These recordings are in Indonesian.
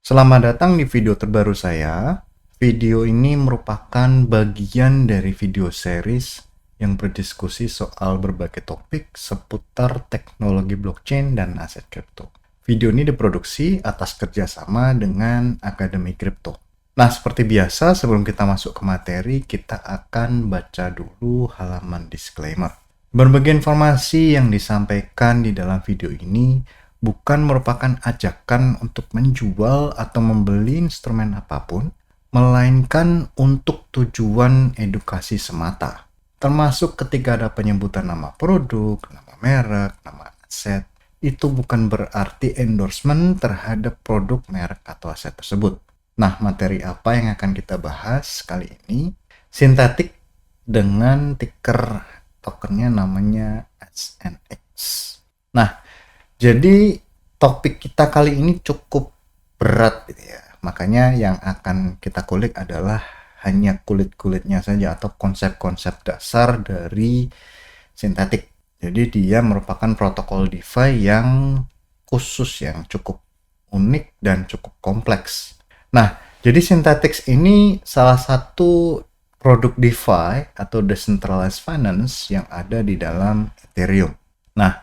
Selamat datang di video terbaru saya. Video ini merupakan bagian dari video series yang berdiskusi soal berbagai topik seputar teknologi blockchain dan aset kripto. Video ini diproduksi atas kerjasama dengan Akademi Kripto. Nah, seperti biasa, sebelum kita masuk ke materi, kita akan baca dulu halaman disclaimer. Berbagai informasi yang disampaikan di dalam video ini bukan merupakan ajakan untuk menjual atau membeli instrumen apapun, melainkan untuk tujuan edukasi semata. Termasuk ketika ada penyebutan nama produk, nama merek, nama aset, itu bukan berarti endorsement terhadap produk, merek, atau aset tersebut. Nah, materi apa yang akan kita bahas kali ini? Sintetik dengan ticker tokennya namanya SNX. Nah, jadi topik kita kali ini cukup berat gitu ya. Makanya yang akan kita kulik adalah hanya kulit-kulitnya saja atau konsep-konsep dasar dari sintetik. Jadi dia merupakan protokol DeFi yang khusus, yang cukup unik dan cukup kompleks. Nah, jadi Synthetix ini salah satu produk DeFi atau Decentralized Finance yang ada di dalam Ethereum. Nah,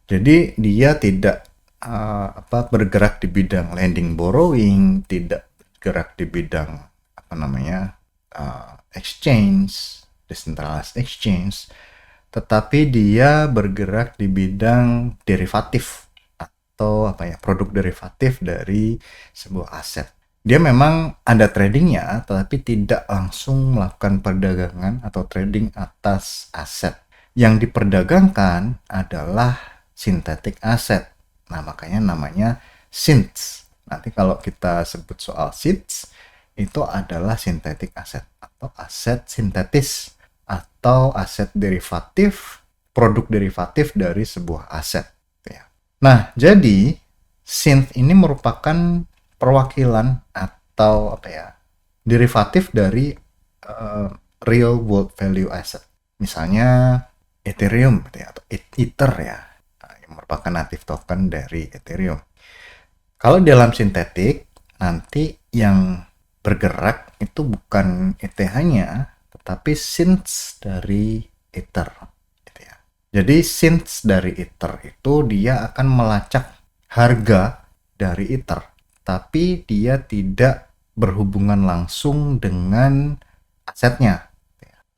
jadi dia tidak bergerak di bidang lending borrowing, tidak bergerak di bidang exchange, decentralized exchange, tetapi dia bergerak di bidang derivatif atau produk derivatif dari sebuah aset. Dia memang ada tradingnya, tetapi tidak langsung melakukan perdagangan atau trading atas aset. Yang diperdagangkan adalah synthetic asset. Nah, makanya namanya synths. Nanti kalau kita sebut soal synths, itu adalah synthetic asset atau aset sintetis atau aset derivatif, produk derivatif dari sebuah aset. Nah, jadi synth ini merupakan perwakilan atau derivatif dari real world value asset. Misalnya Ethereum atau Ether ya, yang merupakan native token dari Ethereum. Kalau dalam sintetik, nanti yang bergerak itu bukan ETH-nya, tetapi synths dari Ether. Jadi synths dari Ether itu dia akan melacak harga dari Ether, tapi dia tidak berhubungan langsung dengan asetnya.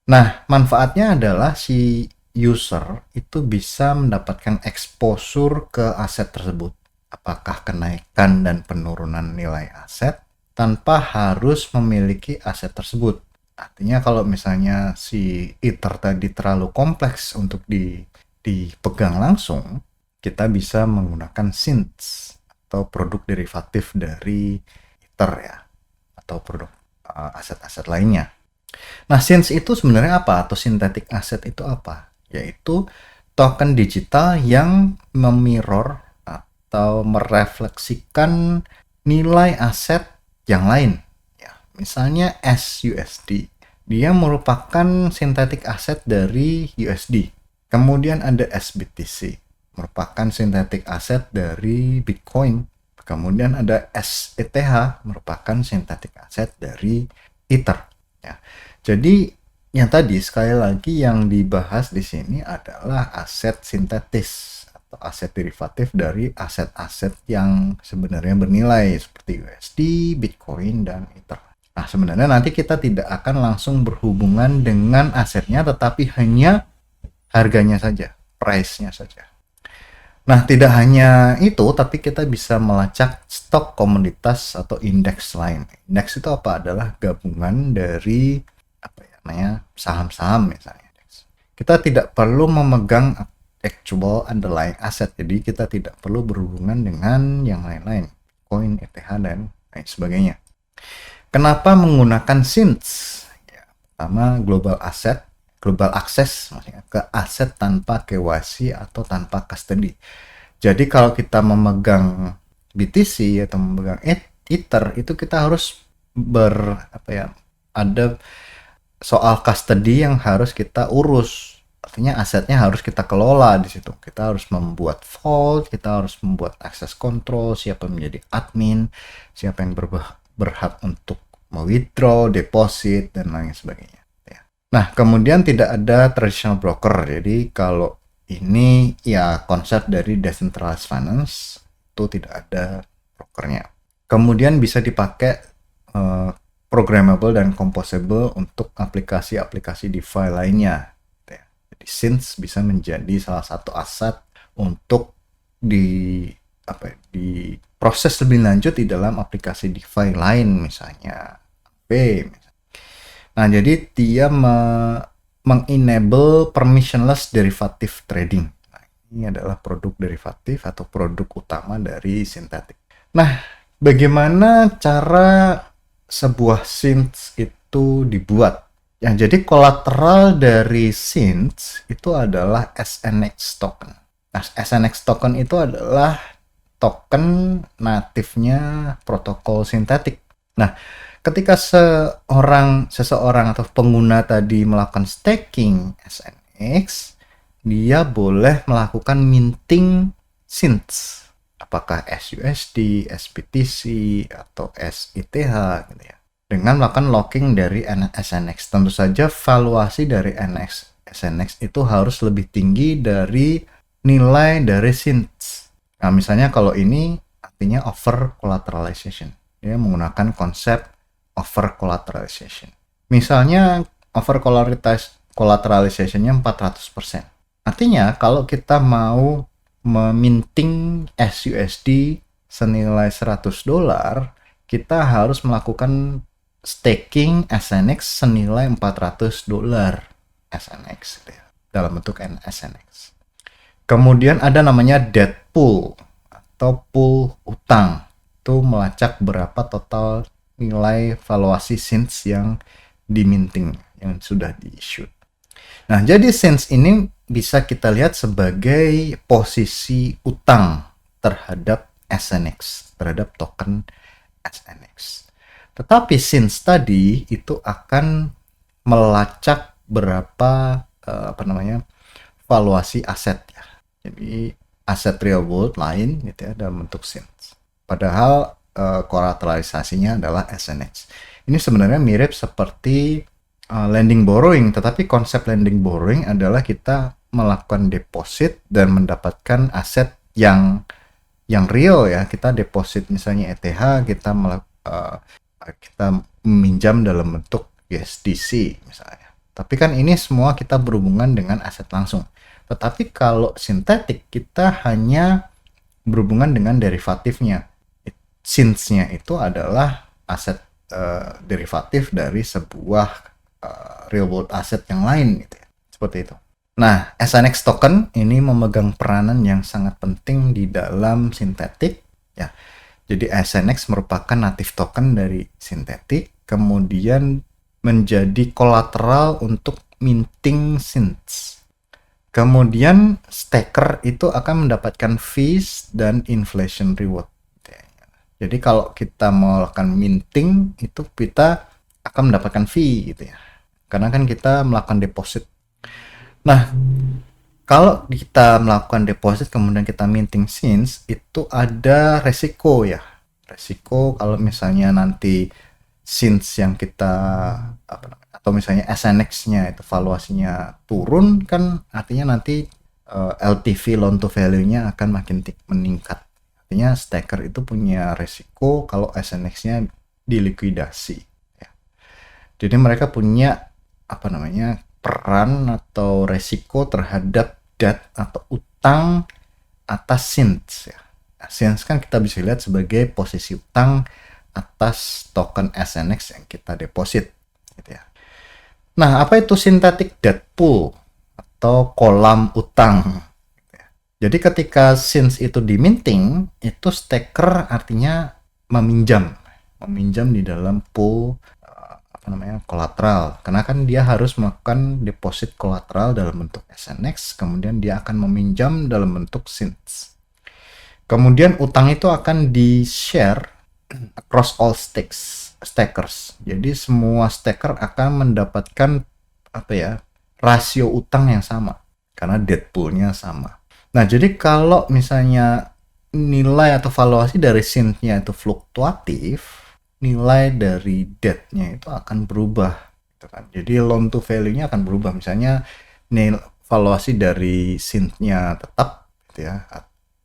Nah, manfaatnya adalah si user itu bisa mendapatkan exposure ke aset tersebut. Apakah kenaikan dan penurunan nilai aset tanpa harus memiliki aset tersebut. Artinya kalau misalnya si Ether tadi terlalu kompleks untuk dipegang langsung, kita bisa menggunakan synths atau produk derivatif dari Ether ya, atau produk aset-aset lainnya. Nah, synths itu sebenarnya apa? Atau synthetic asset itu apa? Yaitu token digital yang memirror atau merefleksikan nilai aset yang lain. Misalnya SUSD, dia merupakan synthetic asset dari USD. Kemudian ada SBTC, merupakan synthetic asset dari Bitcoin. Kemudian ada SETH, merupakan synthetic asset dari Ether. Ya. Jadi yang tadi sekali lagi yang dibahas di sini adalah aset sintetis atau aset derivatif dari aset-aset yang sebenarnya bernilai seperti USD, Bitcoin, dan Ether. Nah, sebenarnya nanti kita tidak akan langsung berhubungan dengan asetnya, tetapi hanya harganya saja, price-nya saja. Nah, tidak hanya itu, tapi kita bisa melacak stok komoditas atau indeks lain. Indeks itu apa? Adalah gabungan dari saham-saham misalnya. Kita tidak perlu memegang actual underlying asset, jadi kita tidak perlu berhubungan dengan yang lain-lain, Bitcoin, ETH, dan lain sebagainya. Kenapa menggunakan synths? Pertama, global access maksudnya ke aset tanpa KYC atau tanpa custody. Jadi kalau kita memegang BTC atau memegang Ether, itu kita harus ada soal custody yang harus kita urus. Artinya asetnya harus kita kelola di situ. Kita harus membuat vault, kita harus membuat access control, siapa menjadi admin, siapa yang berhak untuk withdraw, deposit, dan lain sebagainya. Ya. Nah, kemudian tidak ada traditional broker. Jadi kalau ini ya konsep dari decentralized finance itu tidak ada brokernya. Kemudian bisa dipakai programmable dan composable untuk aplikasi-aplikasi DeFi lainnya. Jadi SYNS bisa menjadi salah satu aset untuk diproses lebih lanjut di dalam aplikasi DeFi lain, misalnya B. Nah, jadi dia mengenable permissionless derivative trading. Nah, ini adalah produk derivatif atau produk utama dari Synthetix. Nah, bagaimana cara sebuah SYNS itu dibuat? Yang jadi kolateral dari SYNS itu adalah SNX token. Nah, SNX token itu adalah token natifnya protokol Synthetix. Nah, ketika seseorang atau pengguna tadi melakukan staking SNX, dia boleh melakukan minting SYNS. Apakah SUSD, SBTC, atau SETH gitu ya. Dengan melakukan locking dari SNX. Tentu saja valuasi dari SNX itu harus lebih tinggi dari nilai dari SYNS. Nah, misalnya kalau ini artinya over collateralization. Dia menggunakan konsep over collateralization. Misalnya over collateralization-nya 400%. Artinya kalau kita mau meminting SUSD senilai $100, kita harus melakukan staking SNX senilai $400 SNX dalam bentuk SNX. Kemudian ada namanya debt pool atau pool utang. Itu melacak berapa total nilai valuasi SYNS yang diminting, yang sudah di-issue. Nah, jadi SYNS ini bisa kita lihat sebagai posisi utang terhadap SNX, terhadap token SNX. Tetapi SYNS tadi itu akan melacak berapa valuasi aset ya. Jadi aset real world lain gitu ya dalam bentuk SYNS. Padahal kolateralisasinya adalah SNX. Ini sebenarnya mirip seperti lending borrowing, tetapi konsep lending borrowing adalah kita melakukan deposit dan mendapatkan aset yang real ya. Kita deposit misalnya ETH, kita meminjam dalam bentuk USDC misalnya. Tapi kan ini semua kita berhubungan dengan aset langsung. Tetapi kalau Synthetix kita hanya berhubungan dengan derivatifnya. SYNS-nya itu adalah aset derivatif dari sebuah real world asset yang lain gitu ya. Seperti itu. Nah, SNX token ini memegang peranan yang sangat penting di dalam Synthetix ya. Jadi SNX merupakan native token dari Synthetix, kemudian menjadi kolateral untuk minting SYNS. Kemudian staker itu akan mendapatkan fees dan inflation reward. Jadi kalau kita melakukan minting itu kita akan mendapatkan fee gitu ya. Karena kan kita melakukan deposit. Nah, kalau kita melakukan deposit kemudian kita minting SYNS itu ada resiko ya. Resiko kalau misalnya nanti SYNS yang kita atau misalnya SNX-nya itu valuasinya turun, kan artinya nanti LTV loan to value-nya akan makin meningkat. Artinya staker itu punya resiko kalau SNX-nya dilikuidasi ya. Jadi mereka punya peran atau resiko terhadap debt atau utang atas SYNS ya. Nah, SYNS kan kita bisa lihat sebagai posisi utang atas token SNX yang kita deposit gitu ya. Nah, apa itu Synthetix debt pool atau kolam utang? Jadi ketika SYNS itu diminting, itu staker artinya meminjam di dalam pool kolateral. Karena kan dia harus melakukan deposit kolateral dalam bentuk SNX, kemudian dia akan meminjam dalam bentuk SYNS. Kemudian utang itu akan di-share across all stakers. Jadi semua staker akan mendapatkan rasio utang yang sama karena debt pool-nya sama. Nah, jadi kalau misalnya nilai atau valuasi dari synth-nya itu fluktuatif, nilai dari debt-nya itu akan berubah gitu kan. Jadi loan to value-nya akan berubah. Misalnya nilai valuasi dari synth-nya tetap gitu ya,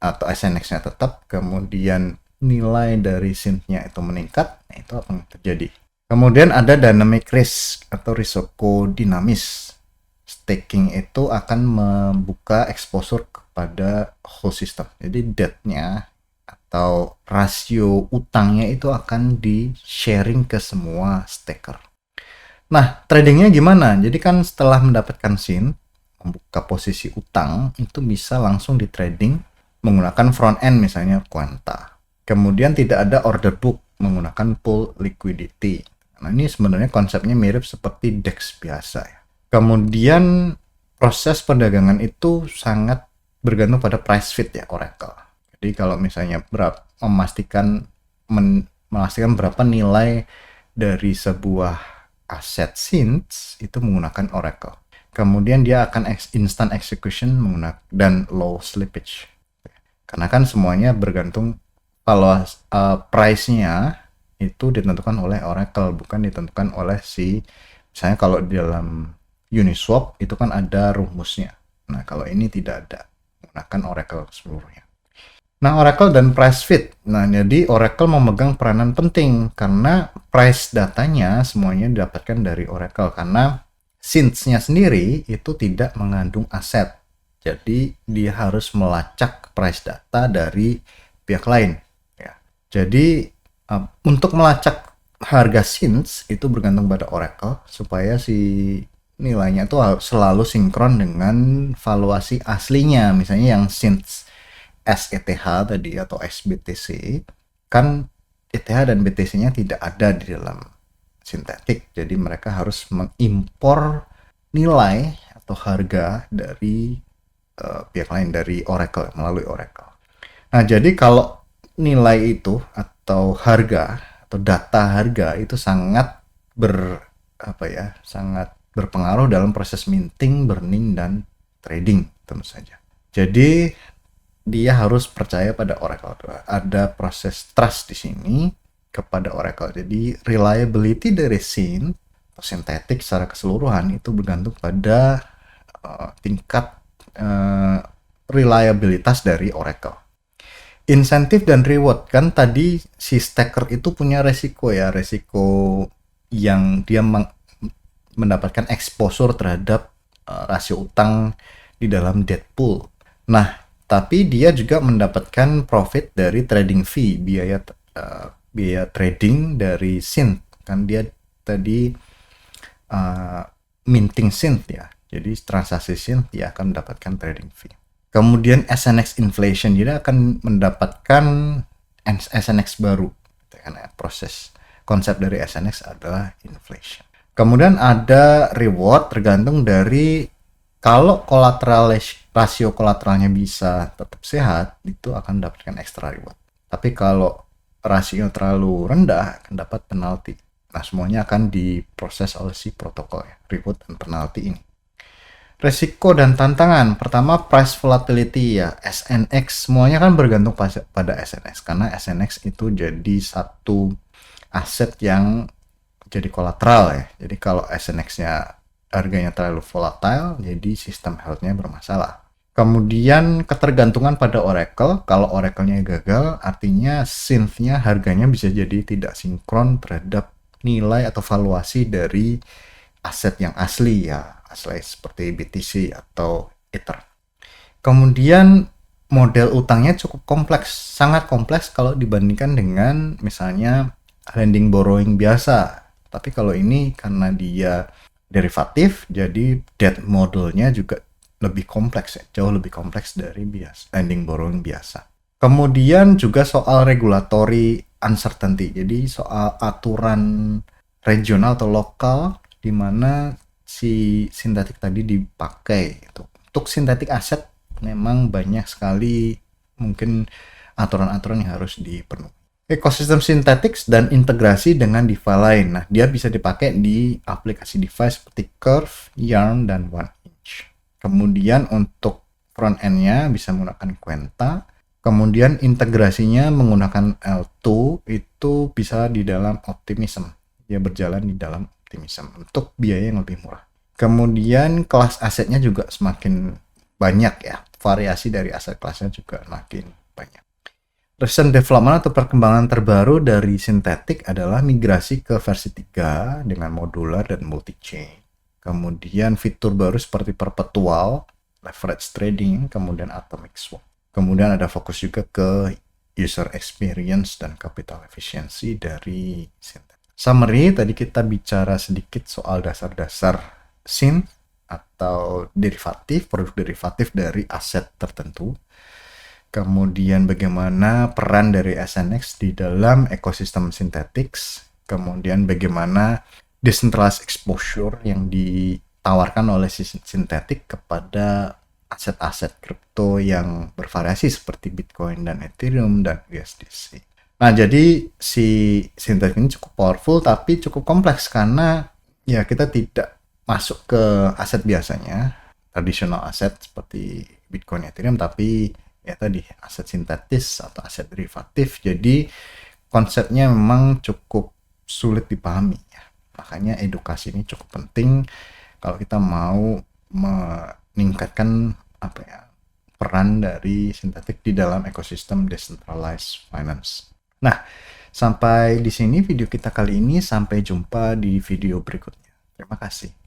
atau SNX-nya tetap, kemudian nilai dari synth-nya itu meningkat, nah itu apa yang terjadi. Kemudian ada dynamic risk atau risiko dinamis. Staking itu akan membuka exposure kepada whole system. Jadi debt-nya atau rasio utangnya itu akan di-sharing ke semua staker. Nah, tradingnya gimana? Jadi kan setelah mendapatkan SYN, membuka posisi utang, itu bisa langsung di trading menggunakan front end misalnya Quanta. Kemudian tidak ada order book menggunakan pool liquidity. Nah, ini sebenarnya konsepnya mirip seperti DEX biasa ya. Kemudian proses perdagangan itu sangat bergantung pada price fit ya Oracle. Jadi kalau misalnya memastikan berapa nilai dari sebuah aset synth itu menggunakan Oracle. Kemudian dia akan instant execution menggunakan dan low slippage. Karena kan semuanya bergantung kalau price-nya itu ditentukan oleh Oracle, bukan ditentukan oleh misalnya kalau di dalam Uniswap itu kan ada rumusnya. Nah, kalau ini tidak ada, menggunakan Oracle seluruhnya. Nah, Oracle dan price fit. Nah, jadi Oracle memegang peranan penting karena price datanya semuanya didapatkan dari Oracle karena synths-nya sendiri itu tidak mengandung aset. Jadi dia harus melacak price data dari pihak lain. Ya. Jadi untuk melacak harga synths itu bergantung pada Oracle supaya si nilainya itu selalu sinkron dengan valuasi aslinya. Misalnya yang synths SETH tadi atau SBTC, kan ETH dan BTC-nya tidak ada di dalam sintetik. Jadi mereka harus mengimpor nilai atau harga dari pihak lain, dari Oracle, melalui Oracle. Nah, jadi kalau nilai itu atau harga atau data harga itu sangat sangat berpengaruh dalam proses minting, burning, dan trading tentu saja. Jadi dia harus percaya pada Oracle. Ada proses trust di sini kepada Oracle. Jadi reliability dari SYN atau sintetik secara keseluruhan itu bergantung pada tingkat reliabilitas dari Oracle. Insentif dan reward, kan tadi si staker itu punya resiko yang dia mendapatkan exposure terhadap rasio utang di dalam debt pool. Nah, tapi dia juga mendapatkan profit dari trading fee, biaya trading dari synth. Kan dia tadi minting synth ya. Jadi transaksi synth dia akan mendapatkan trading fee. Kemudian SNX inflation, dia akan mendapatkan SNX baru. Karena proses konsep dari SNX adalah inflation. Kemudian ada reward tergantung dari kalau rasio kolateralnya bisa tetap sehat, itu akan mendapatkan extra reward. Tapi kalau rasio terlalu rendah, akan dapat penalti. Nah, semuanya akan diproses oleh si protokol ya, reward dan penalti ini. Resiko dan tantangan. Pertama, price volatility ya, SNX. Semuanya kan bergantung pada SNX. Karena SNX itu jadi satu aset yang jadi kolateral ya. Jadi kalau SNX-nya harganya terlalu volatile, jadi sistem health-nya bermasalah. Kemudian ketergantungan pada Oracle. Kalau Oracle-nya gagal, artinya synth-nya harganya bisa jadi tidak sinkron terhadap nilai atau valuasi dari aset yang asli ya. Asli seperti BTC atau Ether. Kemudian model utangnya cukup kompleks, sangat kompleks kalau dibandingkan dengan misalnya lending borrowing biasa. Tapi kalau ini karena dia derivatif, jadi debt modelnya juga lebih kompleks ya, jauh lebih kompleks dari lending borrowing biasa. Kemudian juga soal regulatory uncertainty, jadi soal aturan regional atau lokal di mana si sintetik tadi dipakai. Untuk sintetik aset memang banyak sekali mungkin aturan-aturan yang harus dipenuhi. Ekosistem synthetics dan integrasi dengan DeFi lain. Nah, dia bisa dipakai di aplikasi DeFi seperti Curve, Yarn, dan OneInch. Kemudian untuk front end-nya bisa menggunakan Quenta. Kemudian integrasinya menggunakan L2 itu bisa di dalam Optimism. Dia berjalan di dalam Optimism untuk biaya yang lebih murah. Kemudian kelas asetnya juga semakin banyak ya. Variasi dari aset kelasnya juga makin banyak. Recent development atau perkembangan terbaru dari Synthetic adalah migrasi ke versi 3 dengan modular dan multi-chain. Kemudian fitur baru seperti perpetual, leverage trading, kemudian atomic swap. Kemudian ada fokus juga ke user experience dan capital efficiency dari Synthetic. Summary, tadi kita bicara sedikit soal dasar-dasar Synth atau derivatif, produk derivatif dari aset tertentu. Kemudian bagaimana peran dari SNX di dalam ekosistem Synthetics, kemudian bagaimana decentralized exposure yang ditawarkan oleh Synthetic kepada aset-aset kripto yang bervariasi seperti Bitcoin dan Ethereum dan USDC. Nah, jadi si Synthetic ini cukup powerful tapi cukup kompleks karena ya kita tidak masuk ke aset biasanya, tradisional aset seperti Bitcoin, Ethereum, tapi ya tadi aset sintetis atau aset derivatif. Jadi konsepnya memang cukup sulit dipahami ya. Makanya edukasi ini cukup penting kalau kita mau meningkatkan peran dari Synthetic di dalam ekosistem decentralized finance. Nah, sampai di sini video kita kali ini. Sampai jumpa di video berikutnya. Terima kasih.